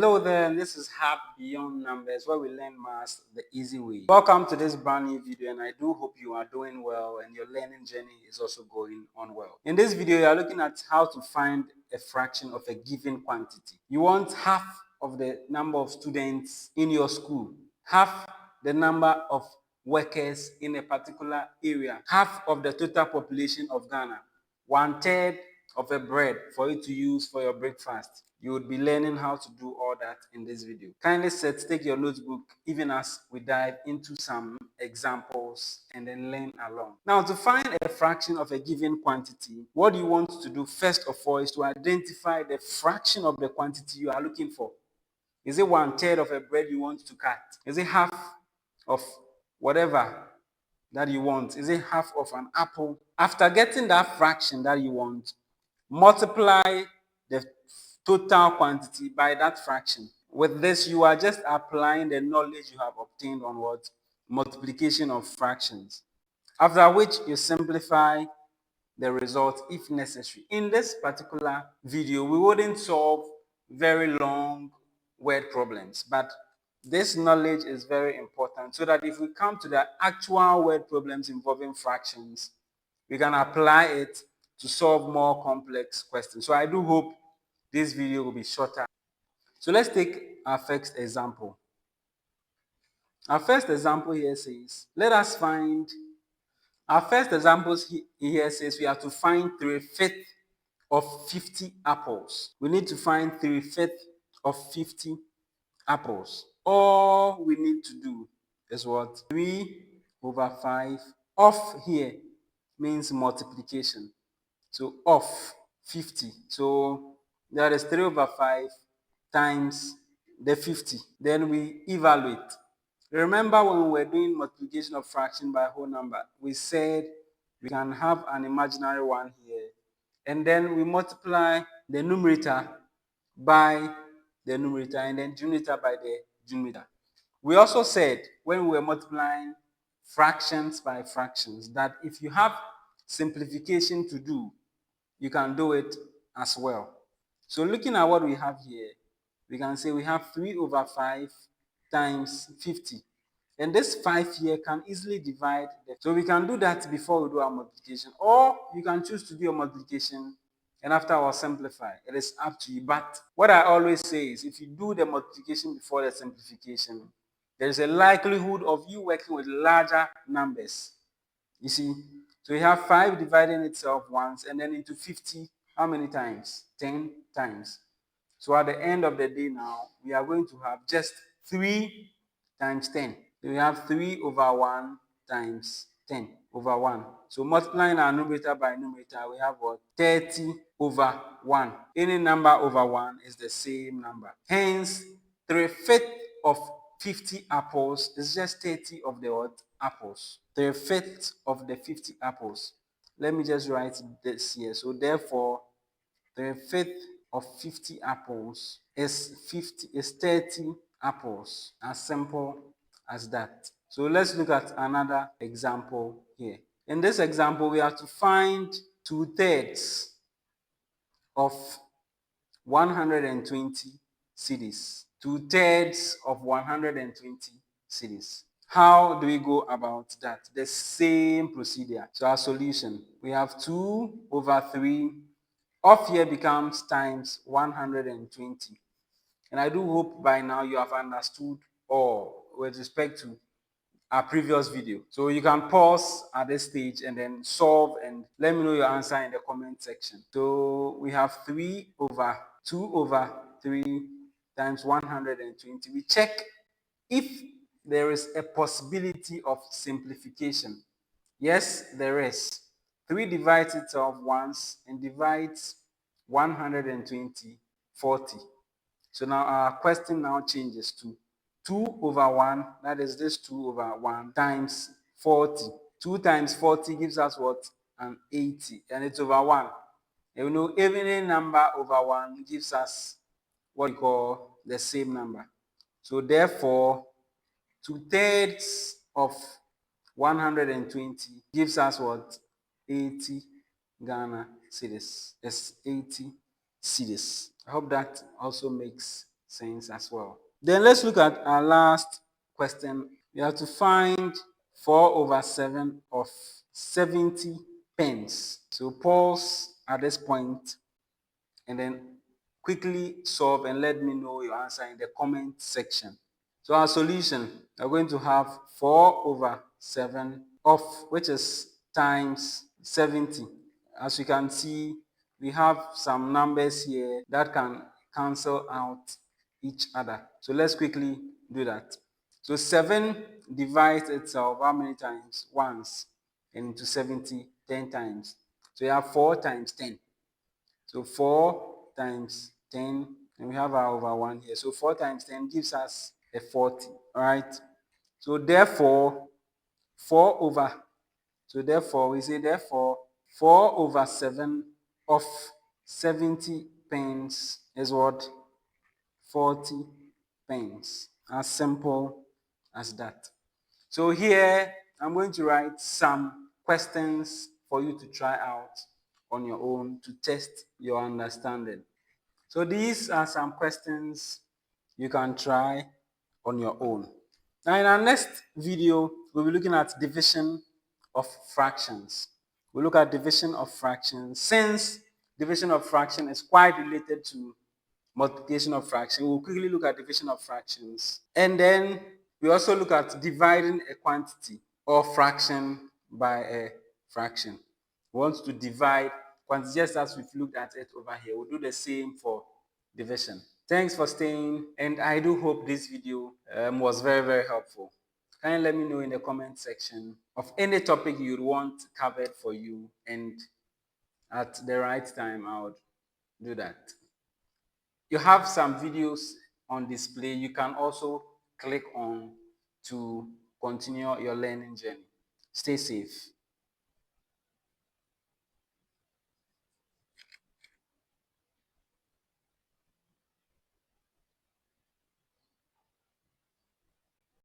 Hello there, and this is Hack Beyond Numbers, where we learn maths the easy way. Welcome to this brand new video, and I do hope you are doing well and your learning journey is also going on well. In this video, you are looking at how to find a fraction of a given quantity. You want half of the number of students in your school, half the number of workers in a particular area, half of the total population of Ghana, 1/3 of a bread for you to use for your breakfast. You would be learning how to do all that in this video. Kindly take your notebook even as we dive into some examples and then learn along. Now, to find a fraction of a given quantity, what you want to do first of all is to identify the fraction of the quantity you are looking for. Is it 1/3 of a bread you want to cut? Is it half of whatever that you want? Is it half of an apple? After getting that fraction that you want, multiply the total quantity by that fraction. With this, you are just applying the knowledge you have obtained on what? Multiplication of fractions. After which, you simplify the result if necessary. In this particular video, we wouldn't solve very long word problems, but this knowledge is very important so that if we come to the actual word problems involving fractions, we can apply it to solve more complex questions. So I do hope this video will be shorter. So let's take our first example. Our first example here says, our first example here says we have to find 3/5 of 50 apples. We need to find 3/5 of 50 apples. All we need to do is what? 3/5 of here means multiplication. So of 50. So that is 3/5 times the 50. Then we evaluate. Remember when we were doing multiplication of fraction by whole number, we said we can have an imaginary one here, and then we multiply the numerator by the numerator and then denominator by the denominator. We also said when we were multiplying fractions by fractions that if you have simplification to do, you can do it as well. So looking at what we have here, we can say we have 3/5 times 50. And this 5 here can easily divide. So we can do that before we do our multiplication. Or you can choose to do your multiplication and after I'll simplify. It is up to you. But what I always say is if you do the multiplication before the simplification, there is a likelihood of you working with larger numbers. You see? So you have 5 dividing itself once and then into 50. How many times? 10 times. So at the end of the day now, we are going to have just 3 times 10. So we have 3/1 times 10/1. So multiplying our numerator by numerator, we have what? 30/1. Any number over 1 is the same number. Hence, 3/5 of 50 apples is just 30 of the what? Apples. 3/5 of the 50 apples. Let me just write this here. So therefore, 3/5 of 50 apples is 30 apples. As simple as that. So let's look at another example here. In this example, we have to find 2/3 of 120 cedis. 2/3 of 120 cedis. How do we go about that? The same procedure. So our solution, we have 2/3 of here becomes times 120. And I do hope by now you have understood all with respect to our previous video. So you can pause at this stage and then solve and let me know your answer in the comment section. So we have 2/3 times 120. We check if there is a possibility of simplification. Yes, there is. 3 divides itself once and divides 120 40. So now our question now changes to 2/1, that is this 2/1 times 40. 2 times 40 gives us what? An 80, and it's over 1. And we know every number over 1 gives us what we call the same number. So therefore, 2/3 of 120 gives us what? 80 Ghana cedis. That's 80 cedis. I hope that also makes cents as well. Then let's look at our last question. We have to find 4 over 7 of 70 pence. So pause at this point and then quickly solve and let me know your answer in the comment section. So our solution, we're going to have 4 over 7 of, which is times 70. As you can see, we have some numbers here that can cancel out each other. So let's quickly do that. So 7 divides itself how many times? Once. And into 70, 10 times. So you have 4 times 10. So 4 times 10, and we have our over 1 here. So 4 times 10 gives us a 40, all right? So therefore, 4 over, so therefore, we say therefore, 4 over 7 of 70 pence is what? 40 pence. As simple as that. So here, I'm going to write some questions for you to try out on your own to test your understanding. So these are some questions you can try on your own. Now in our next video, we'll be looking at division of fractions. We'll look at division of fractions. Since division of fraction is quite related to multiplication of fraction, we'll quickly look at division of fractions. And then we also look at dividing a quantity or fraction by a fraction. We want to divide quantity just as we've looked at it over here. We'll do the same for division. Thanks for staying, and I do hope this video was very, very helpful. Can you let me know in the comment section of any topic you'd want covered for you, and at the right time I would do that. You have some videos on display you can also click on to continue your learning journey. Stay safe.